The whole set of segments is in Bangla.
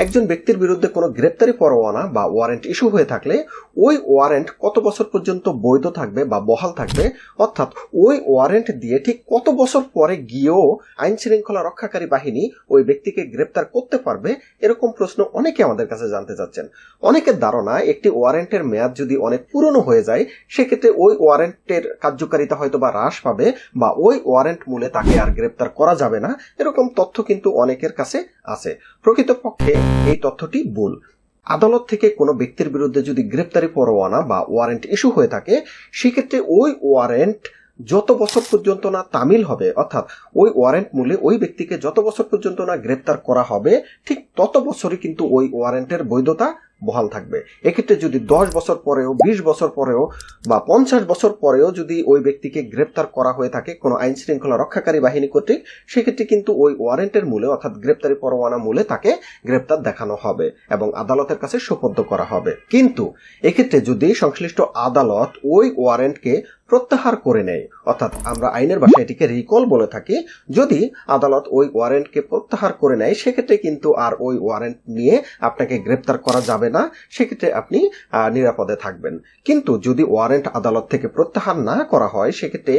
একজন ব্যক্তির বিরুদ্ধে কোনো গ্রেপ্তারি পরোয়ানা বা ওয়ারেন্ট ইস্যু হয়ে থাকলে ওই ওয়ারেন্ট কত বছর পর্যন্ত বৈধ থাকবে বা বহাল থাকবে, অর্থাৎ ওই ওয়ারেন্ট দিয়ে ঠিক কত বছর পরে গিয়েও আইন শৃঙ্খলা রক্ষাকারী বাহিনী ওই ব্যক্তিকে গ্রেপ্তার করতে পারবে, এরকম প্রশ্ন অনেকে আমাদের কাছে জানতে চাচ্ছেন। অনেকের ধারণা একটি ওয়ারেন্টের মেয়াদ যদি অনেক পুরনো হয়ে যায় সেক্ষেত্রে ওই ওয়ারেন্টের কার্যকারিতা হয়তো বা হ্রাস পাবে বা ওই ওয়ারেন্ট মূলে তাকে আর গ্রেপ্তার করা যাবে না, এরকম তথ্য কিন্তু অনেকের কাছে আছে। প্রকৃতপক্ষে এই তথ্যটি ভুল। আদালত থেকে কোনো ব্যক্তির বিরুদ্ধে যদি গ্রেপ্তারি পরোয়ানা বা ওয়ারেন্ট ইস্যু হয়ে থাকে সেক্ষেত্রে ওই ওয়ারেন্ট যত বছর পর্যন্ত না তামিল হবে, অর্থাৎ ওই ওয়ারেন্ট মূলে ওই ব্যক্তিকে যত বছর পর্যন্ত না গ্রেপ্তার করা হবে ঠিক তত বছরই কিন্তু ওই ওয়ারেন্টের বৈধতা বহাল থাকবে। এক্ষেত্রে যদি 10 বছর পরেও, 20 বছর পরেও বা 50 বছর পরেও যদি ওই ব্যক্তিকে গ্রেপ্তার করা হয়ে থাকে কোনো আইন শৃঙ্খলা রক্ষাকারী বাহিনী কর্তৃক, সেক্ষেত্রে কিন্তু ওই ওয়ারেন্টের মূলে অর্থাৎ গ্রেপ্তারি পরোয়ানা মূলে তাকে গ্রেপ্তার দেখানো হবে এবং আদালতের কাছে সোপর্দ করা হবে। কিন্তু এক্ষেত্রে যদি সংশ্লিষ্ট আদালত ওই ওয়ারেন্টকে প্রত্যাহার করে নেয়, অর্থাৎ আমরা আইনের ভাষায় এটিকে রিকল বলে থাকি, যদি আদালত ওই ওয়ারেন্টকে প্রত্যাহার করে নেয় সেক্ষেত্রে কিন্তু আর ওই ওয়ারেন্ট নিয়ে আপনাকে গ্রেপ্তার করা যাবে না, সেক্ষেত্রে আপনি নিরাপদে থাকবেন। কিন্তু যদি ওয়ারেন্ট আদালত থেকে প্রত্যাহার না করা হয় সেক্ষেত্রে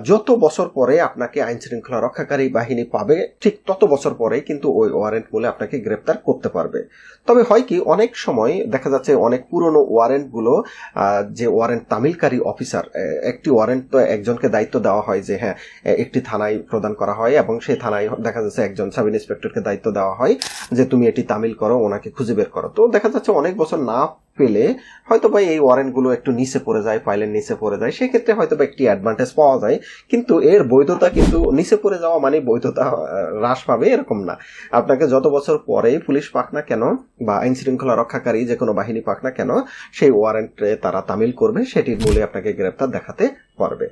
যত বছর পরে আপনাকে আইন শৃঙ্খলা রক্ষাকারী বাহিনী পাবে ঠিক তত বছর পরে কিন্তু ওই ওয়ারেন্ট বলে আপনাকে গ্রেপ্তার করতে পারবে। তবে হয় কি, অনেক সময় দেখা যাচ্ছে অনেক পুরনো ওয়ারেন্টগুলো যে ওয়ারেন্ট তামিলকারী অফিসার, একটি ওয়ারেন্ট তো একজনকে দায়িত্ব দেওয়া হয় যে হ্যাঁ একটি থানায় প্রদান করা হয় এবং সেই থানায় দেখা যাচ্ছে একজন সাব ইন্সপেক্টরকে দায়িত্ব দেওয়া হয় যে তুমি এটি তামিল করো, ওনাকে খুঁজে বের করো। তো দেখা যাচ্ছে অনেক বছর না পেলে হয়তো বা এই ওয়ারেন্টগুলো একটু নিচে পড়ে যায়, ফাইলের নিচে পড়ে যায়, সেক্ষেত্রে হয়তো বা একটি অ্যাডভান্টেজ পাওয়া যায়, কিন্তু এর বৈধতা কিন্তু নিচে পড়ে যাওয়া মানে বৈধতা হ্রাস পাবে এরকম না। আপনাকে যত বছর পরেই পুলিশ পাক না কেন বা আইন শৃঙ্খলা রক্ষাকারী যে কোনো বাহিনী পাক না কেন সেই ওয়ারেন্টে তারা তামিল করবে, সেটির মূলে আপনাকে গ্রেপ্তার দেখাতে পারবে।